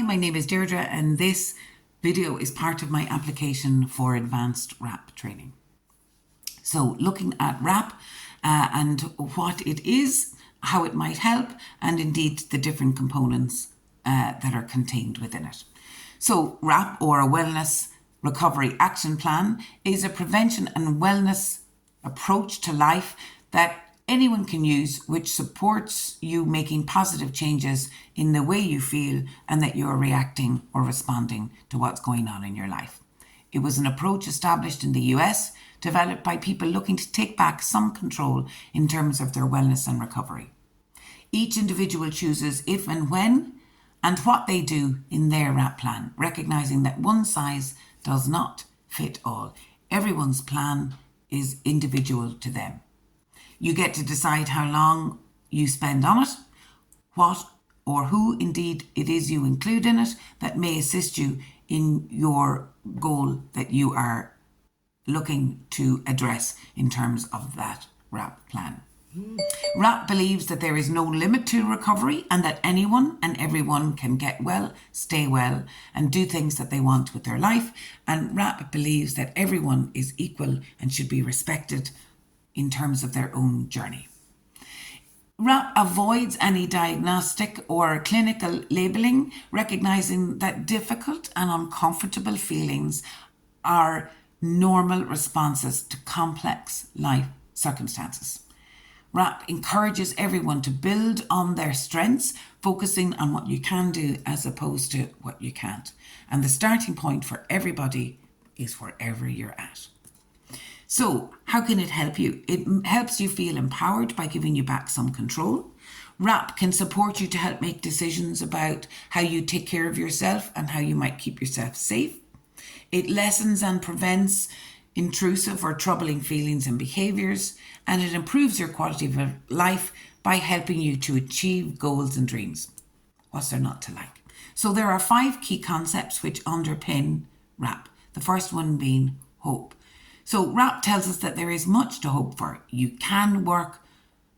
Hi, my name is Deirdre and this video is part of my application for advanced RAP training. So looking at RAP and what it is, how it might help, and indeed the different components that are contained within it. So RAP, or a Wellness Recovery Action Plan, is a prevention and wellness approach to life that anyone can use, which supports you making positive changes in the way you feel and that you're reacting or responding to what's going on in your life. It was an approach established in the US, developed by people looking to take back some control in terms of their wellness and recovery. Each individual chooses if and when and what they do in their RAP plan, recognising that one size does not fit all. Everyone's plan is individual to them. You get to decide how long you spend on it, what or who indeed it is you include in it that may assist you in your goal that you are looking to address in terms of that RAP plan. RAP believes that there is no limit to recovery and that anyone and everyone can get well, stay well, and do things that they want with their life. And RAP believes that everyone is equal and should be respected in terms of their own journey. RAP avoids any diagnostic or clinical labelling, recognising that difficult and uncomfortable feelings are normal responses to complex life circumstances. RAP encourages everyone to build on their strengths, focusing on what you can do as opposed to what you can't. And the starting point for everybody is wherever you're at. So, how can it help you? It helps you feel empowered by giving you back some control. RAP can support you to help make decisions about how you take care of yourself and how you might keep yourself safe. It lessens and prevents intrusive or troubling feelings and behaviours, and it improves your quality of life by helping you to achieve goals and dreams. What's there not to like? So there are 5 key concepts which underpin RAP. The first one being hope. So RAP tells us that there is much to hope for. You can work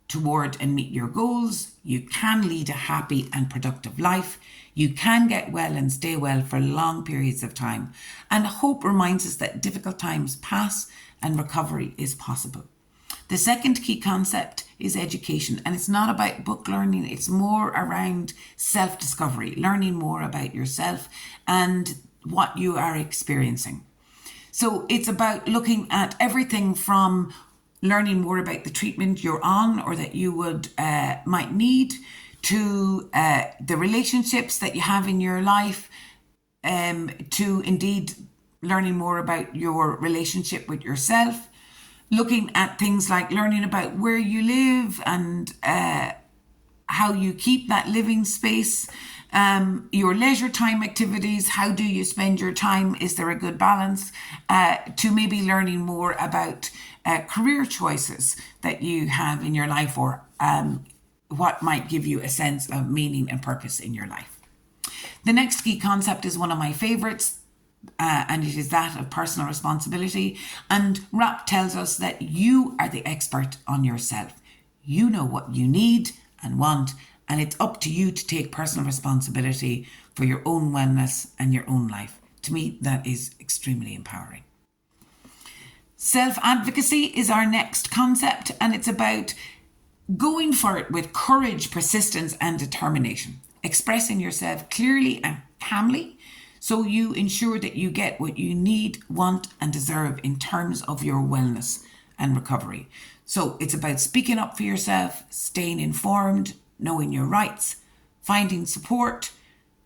toward and meet your goals. You can lead a happy and productive life. You can get well and stay well for long periods of time. And hope reminds us that difficult times pass and recovery is possible. The second key concept is education, and it's not about book learning. It's more around self-discovery, learning more about yourself and what you are experiencing. So it's about looking at everything from learning more about the treatment you're on or that you would might need, to the relationships that you have in your life, to indeed learning more about your relationship with yourself, looking at things like learning about where you live and how you keep that living space, your leisure time activities, how do you spend your time, is there a good balance, to maybe learning more about career choices that you have in your life, or what might give you a sense of meaning and purpose in your life. The next key concept is one of my favourites, and it is that of personal responsibility. And RAP tells us that you are the expert on yourself. You know what you need and want, and it's up to you to take personal responsibility for your own wellness and your own life. To me, that is extremely empowering. Self-advocacy is our next concept, and it's about going for it with courage, persistence, and determination. Expressing yourself clearly and calmly so you ensure that you get what you need, want, and deserve in terms of your wellness and recovery. So it's about speaking up for yourself, staying informed, knowing your rights, finding support,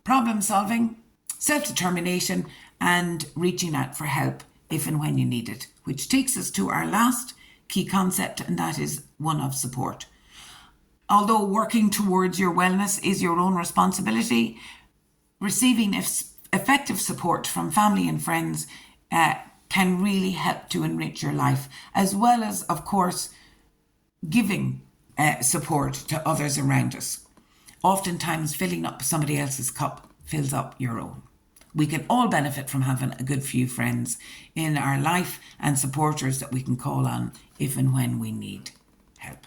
problem solving, self-determination, and reaching out for help if and when you need it, which takes us to our last key concept, and that is one of support. Although working towards your wellness is your own responsibility, receiving effective support from family and friends can really help to enrich your life, as well as, of course, giving support to others around us. Oftentimes, filling up somebody else's cup fills up your own. We can all benefit from having a good few friends in our life and supporters that we can call on if and when we need help.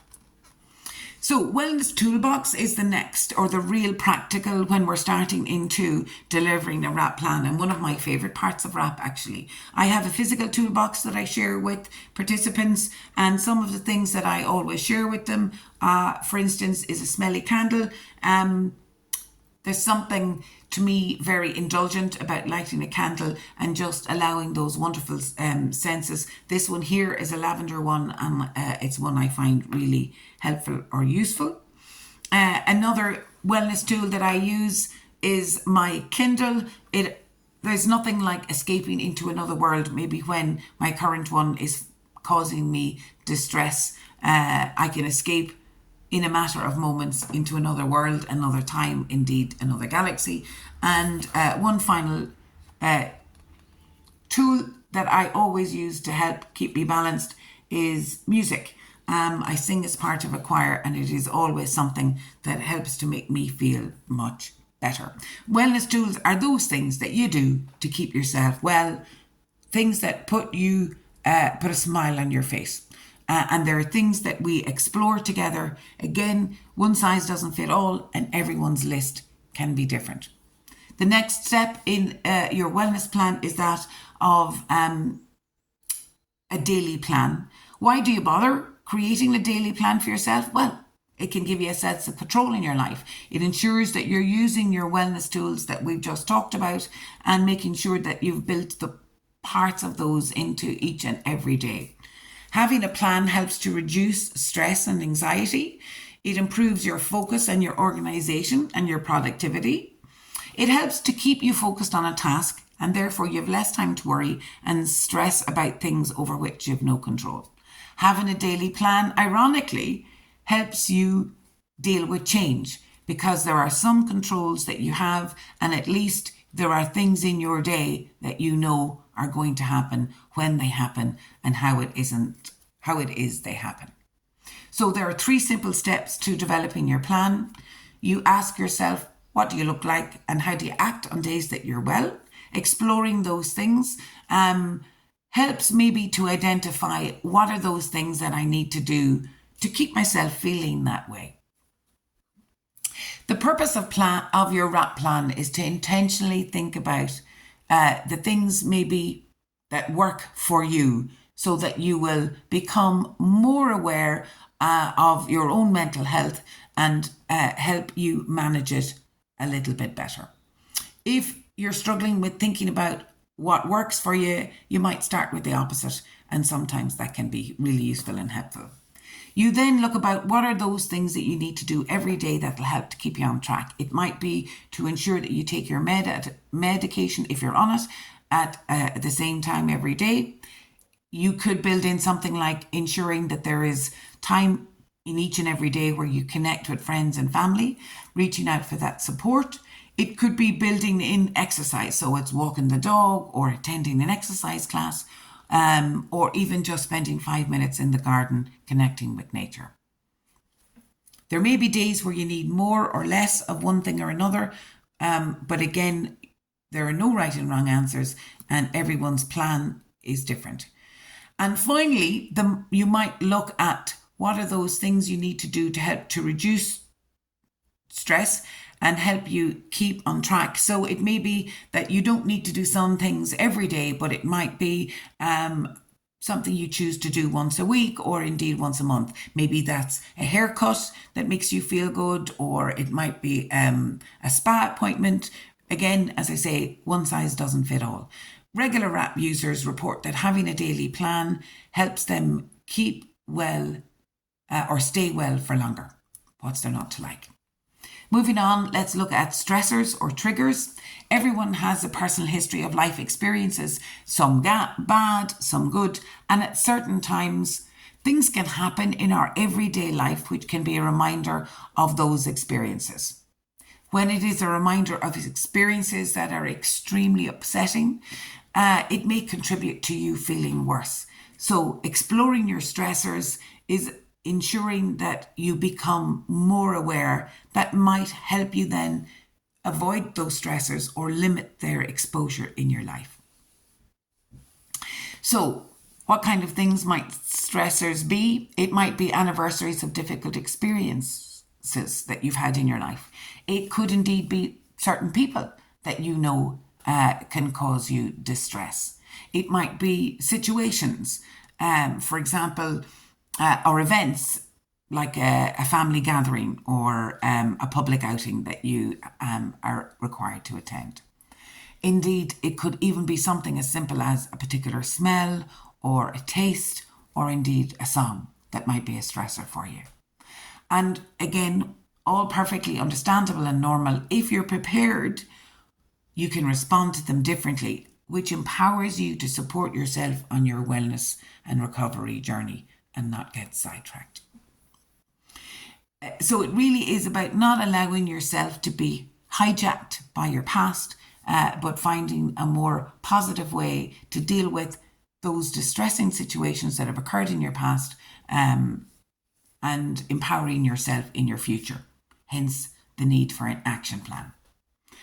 So wellness toolbox is the next, or the real practical, when we're starting into delivering a WRAP plan. And one of my favorite parts of WRAP, actually. I have a physical toolbox that I share with participants, and some of the things that I always share with them, for instance, is a smelly candle. There's something to me very indulgent about lighting a candle and just allowing those wonderful senses. This one here is a lavender one, and it's one I find really helpful or useful. Another wellness tool that I use is my Kindle. There's nothing like escaping into another world. Maybe when my current one is causing me distress, I can escape in a matter of moments into another world, another time, indeed another galaxy. And one final tool that I always use to help keep me balanced is music. I sing as part of a choir, and it is always something that helps to make me feel much better. Wellness tools are those things that you do to keep yourself well, things that put a smile on your face. And there are things that we explore together. Again, one size doesn't fit all, and everyone's list can be different. The next step in your wellness plan is that of a daily plan. Why do you bother creating a daily plan for yourself? Well, it can give you a sense of control in your life. It ensures that you're using your wellness tools that we've just talked about and making sure that you've built the parts of those into each and every day. Having a plan helps to reduce stress and anxiety. It improves your focus and your organization and your productivity. It helps to keep you focused on a task, and therefore you have less time to worry and stress about things over which you have no control. Having a daily plan, ironically, helps you deal with change, because there are some controls that you have, and at least there are things in your day that you know are going to happen, when they happen, and how it is they happen. So there are 3 simple steps to developing your plan. You ask yourself, what do you look like and how do you act on days that you're well? Exploring those things helps maybe to identify what are those things that I need to do to keep myself feeling that way. The purpose of your WRAP plan is to intentionally think about the things maybe that work for you, so that you will become more aware of your own mental health and help you manage it a little bit better. If you're struggling with thinking about what works for you, you might start with the opposite, and sometimes that can be really useful and helpful. You then look about what are those things that you need to do every day that will help to keep you on track. It might be to ensure that you take your medication, if you're on it, at the same time every day. You could build in something like ensuring that there is time in each and every day where you connect with friends and family, reaching out for that support. It could be building in exercise, so it's walking the dog or attending an exercise class, or even just spending 5 minutes in the garden connecting with nature. There may be days where you need more or less of one thing or another, but again, there are no right and wrong answers, and everyone's plan is different. And finally, you might look at what are those things you need to do to help to reduce stress and help you keep on track. So it may be that you don't need to do some things every day, but it might be something you choose to do once a week, or indeed once a month. Maybe that's a haircut that makes you feel good, or it might be a spa appointment. Again, as I say, one size doesn't fit all. Regular WRAP users report that having a daily plan helps them keep well or stay well for longer. What's there not to like? Moving on, let's look at stressors or triggers. Everyone has a personal history of life experiences, some bad, some good, and at certain times, things can happen in our everyday life which can be a reminder of those experiences. When it is a reminder of experiences that are extremely upsetting, it may contribute to you feeling worse. So exploring your stressors is ensuring that you become more aware. That might help you then avoid those stressors or limit their exposure in your life. So What kind of things might stressors be? It might be anniversaries of difficult experiences that you've had in your life. It could indeed be certain people that you know can cause you distress. It might be situations, for example, or events like a family gathering or a public outing that you are required to attend. Indeed, it could even be something as simple as a particular smell or a taste or indeed a song that might be a stressor for you. And again, all perfectly understandable and normal. If you're prepared, you can respond to them differently, which empowers you to support yourself on your wellness and recovery journey and not get sidetracked. So it really is about not allowing yourself to be hijacked by your past, but finding a more positive way to deal with those distressing situations that have occurred in your past, and empowering yourself in your future. Hence the need for an action plan.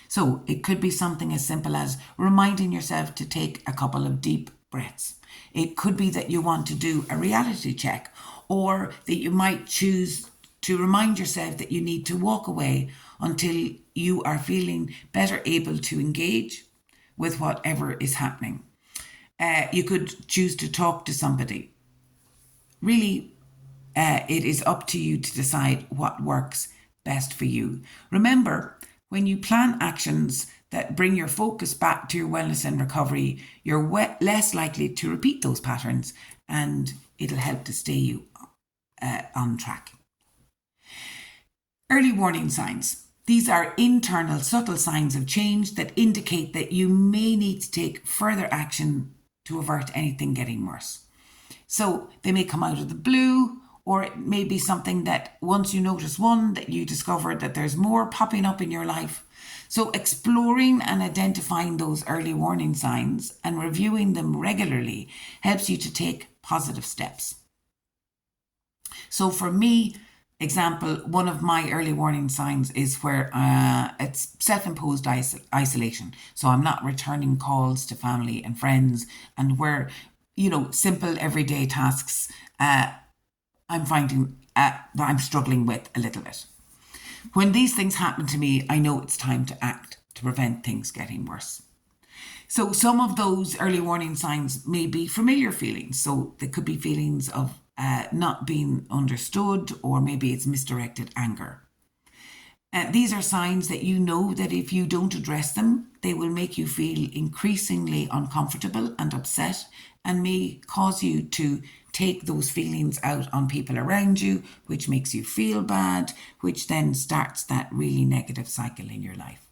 So it could be something as simple as reminding yourself to take a couple of deep breaths. It could be that you want to do a reality check, or that you might choose to remind yourself that you need to walk away until you are feeling better able to engage with whatever is happening. You could choose to talk to somebody. Really, it is up to you to decide what works best for you. Remember, when you plan actions that bring your focus back to your wellness and recovery, you're less likely to repeat those patterns, and it'll help to stay you on track. Early warning signs. These are internal, subtle signs of change that indicate that you may need to take further action to avert anything getting worse. So they may come out of the blue, or it may be something that once you notice one, that you discover that there's more popping up in your life. So exploring and identifying those early warning signs and reviewing them regularly helps you to take positive steps. So for me, example, one of my early warning signs is where it's self-imposed isolation. So I'm not returning calls to family and friends, and where, simple everyday tasks, I'm finding that I'm struggling with a little bit. When these things happen to me, I know it's time to act to prevent things getting worse. So some of those early warning signs may be familiar feelings. So they could be feelings of not being understood, or maybe it's misdirected anger. These are signs that you know that if you don't address them, they will make you feel increasingly uncomfortable and upset, and may cause you to take those feelings out on people around you, which makes you feel bad, which then starts that really negative cycle in your life.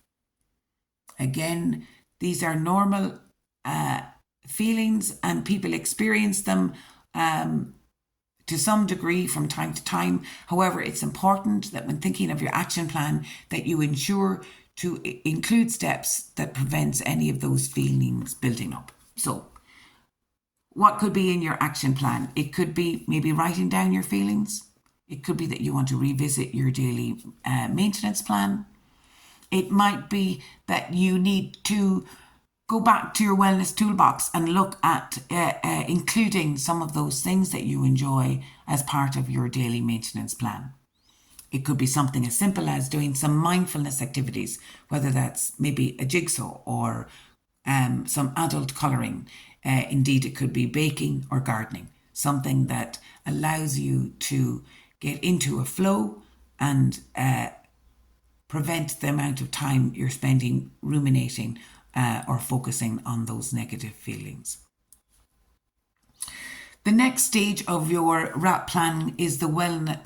Again, these are normal feelings, and people experience them to some degree from time to time. However, it's important that when thinking of your action plan, that you ensure to include steps that prevents any of those feelings building up. So what could be in your action plan? It could be maybe writing down your feelings. It could be that you want to revisit your daily maintenance plan. It might be that you need to go back to your wellness toolbox and look at including some of those things that you enjoy as part of your daily maintenance plan. It could be something as simple as doing some mindfulness activities, whether that's maybe a jigsaw or some adult colouring. Indeed, it could be baking or gardening, something that allows you to get into a flow and prevent the amount of time you're spending ruminating or focusing on those negative feelings. The next stage of your WRAP plan is when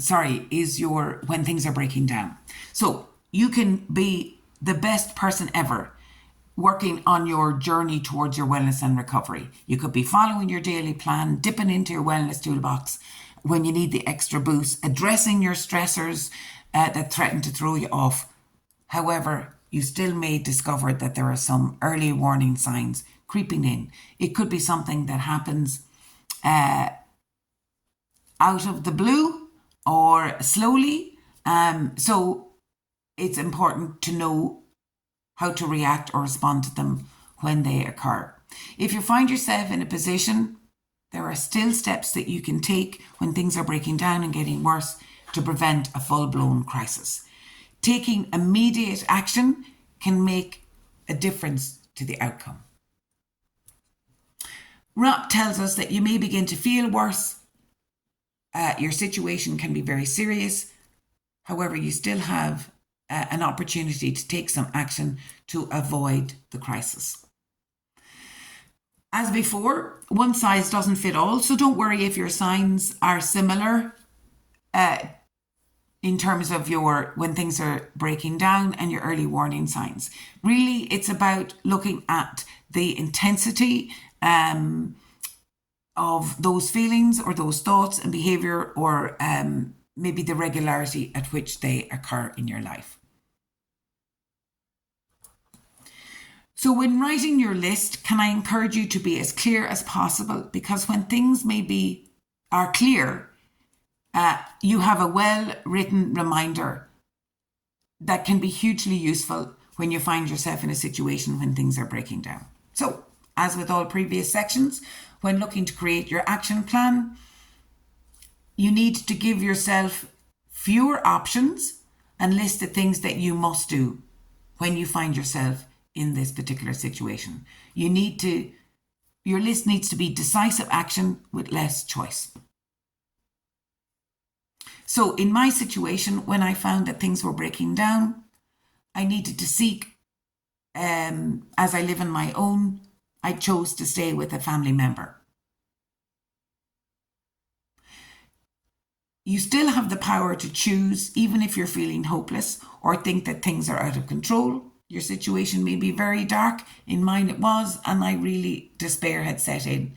things are breaking down. So you can be the best person ever working on your journey towards your wellness and recovery. You could be following your daily plan, dipping into your wellness toolbox when you need the extra boost, addressing your stressors that threaten to throw you off. However, you still may discover that there are some early warning signs creeping in. It could be something that happens out of the blue or slowly. So it's important to know how to react or respond to them when they occur. If you find yourself in a position there are still steps that you can take when things are breaking down and getting worse to prevent a full-blown crisis. Taking immediate action can make a difference to the outcome. RAP tells us that you may begin to feel worse. Your situation can be very serious. However, you still have an opportunity to take some action to avoid the crisis. As before, one size doesn't fit all, so don't worry if your signs are similar in terms of when things are breaking down and your early warning signs. Really, it's about looking at the intensity of those feelings or those thoughts and behaviour, or maybe the regularity at which they occur in your life. So when writing your list, can I encourage you to be as clear as possible? Because when things are clear, you have a well-written reminder that can be hugely useful when you find yourself in a situation when things are breaking down. So, as with all previous sections, when looking to create your action plan, you need to give yourself fewer options and list the things that you must do when you find yourself in this particular situation. Your list needs to be decisive action with less choice. So in my situation, when I found that things were breaking down, I needed to seek, as I live on my own, I chose to stay with a family member. You still have the power to choose, even if you're feeling hopeless or think that things are out of control. Your situation may be very dark. In mine it was, and despair had set in.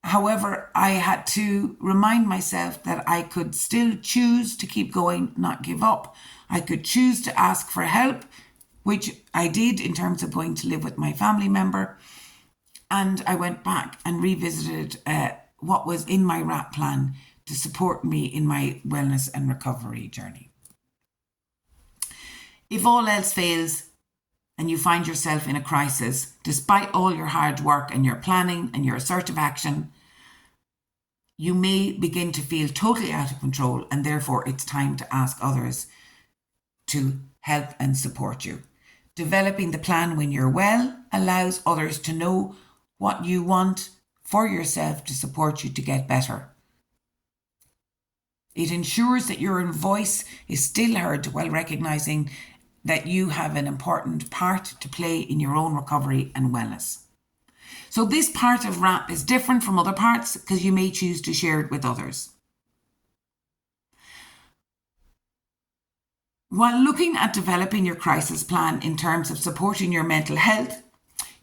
However, I had to remind myself that I could still choose to keep going, not give up. I could choose to ask for help, which I did in terms of going to live with my family member. And I went back and revisited what was in my RAP plan to support me in my wellness and recovery journey. If all else fails and you find yourself in a crisis, despite all your hard work and your planning and your assertive action, you may begin to feel totally out of control, and therefore it's time to ask others to help and support you. Developing the plan when you're well allows others to know what you want for yourself to support you to get better. It ensures that your voice is still heard while recognising that you have an important part to play in your own recovery and wellness. So this part of RAP is different from other parts because you may choose to share it with others. While looking at developing your crisis plan in terms of supporting your mental health,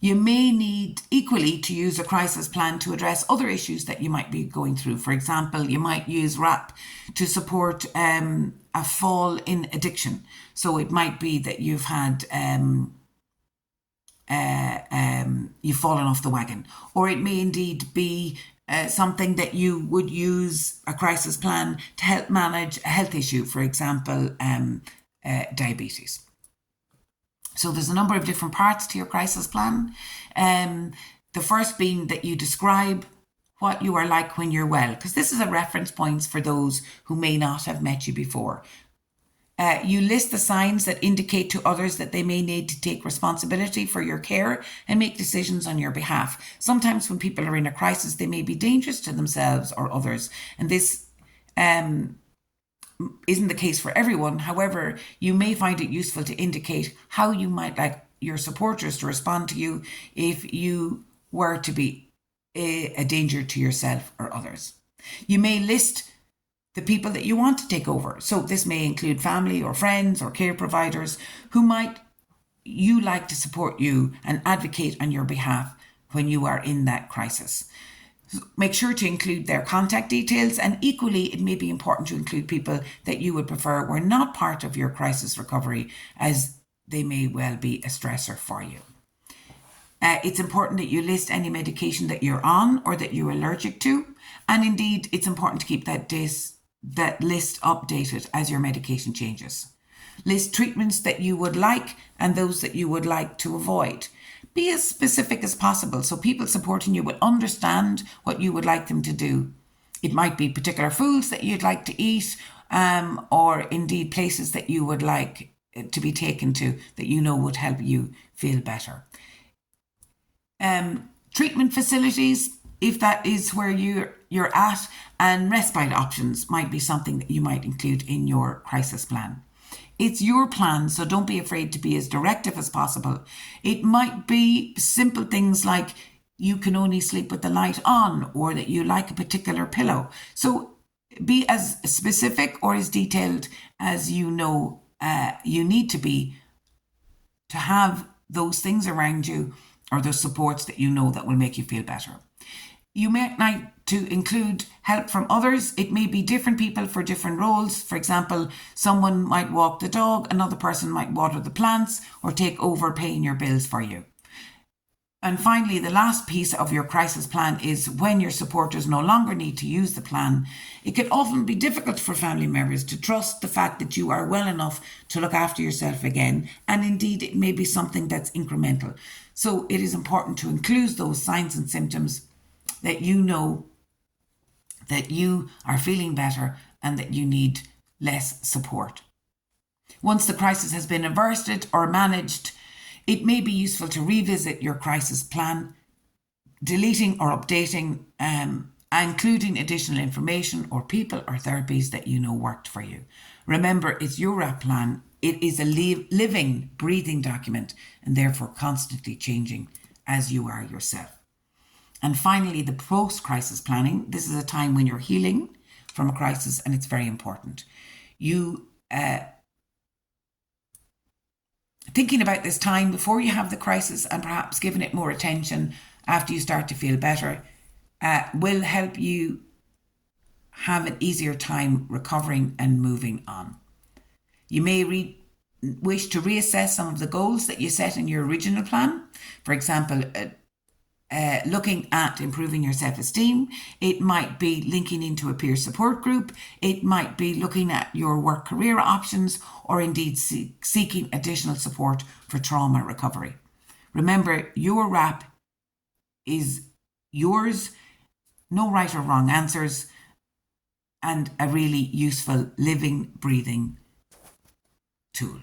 you may need equally to use a crisis plan to address other issues that you might be going through. For example, you might use RAP to support a fall in addiction. So it might be that you've had you've fallen off the wagon, or it may indeed be something that you would use a crisis plan to help manage a health issue, for example, diabetes. So there's a number of different parts to your crisis plan. The first being that you describe what you are like when you're well, because this is a reference point for those who may not have met you before. You list the signs that indicate to others that they may need to take responsibility for your care and make decisions on your behalf. Sometimes when people are in a crisis, they may be dangerous to themselves or others, and this isn't the case for everyone. However, you may find it useful to indicate how you might like your supporters to respond to you if you were to be a danger to yourself or others. You may list the people that you want to take over. So this may include family or friends or care providers who might you like to support you and advocate on your behalf when you are in that crisis. Make sure to include their contact details, and equally it may be important to include people that you would prefer were not part of your crisis recovery, as they may well be a stressor for you. It's important that you list any medication that you're on or that you're allergic to, and indeed it's important to keep that list updated as your medication changes. List treatments that you would like and those that you would like to avoid. be as specific as possible so people supporting you will understand what you would like them to do. It might be particular foods that you'd like to eat, or indeed places that you would like to be taken to that you know would help you feel better. Treatment facilities, if that is where you're at, and respite options might be something that you might include in your crisis plan. It's your plan, so don't be afraid to be as directive as possible. It might be simple things like you can only sleep with the light on, or that you like a particular pillow. So be as specific or as detailed as you know you need to be to have those things around you, or those supports that you know that will make you feel better. You might need to include help from others. It may be different people for different roles. For example, someone might walk the dog, another person might water the plants, or take over paying your bills for you. And finally, the last piece of your crisis plan is when your supporters no longer need to use the plan. It can often be difficult for family members to trust the fact that you are well enough to look after yourself again. And indeed, it may be something that's incremental. So it is important to include those signs and symptoms that you know that you are feeling better and that you need less support. Once the crisis has been averted or managed, it may be useful to revisit your crisis plan, deleting or updating, including additional information or people or therapies that you know worked for you. Remember, it's your RAP plan. It is a living, breathing document, and therefore constantly changing as you are yourself. And finally, the post-crisis planning. This is a time when you're healing from a crisis, and it's very important. You thinking about this time before you have the crisis, and perhaps giving it more attention after you start to feel better, will help you have an easier time recovering and moving on. You may wish to reassess some of the goals that you set in your original plan. For example, looking at improving your self-esteem. It might be linking into a peer support group. It might be looking at your work career options, or indeed seeking additional support for trauma recovery. Remember, your RAP is yours, no right or wrong answers, and a really useful living, breathing tool.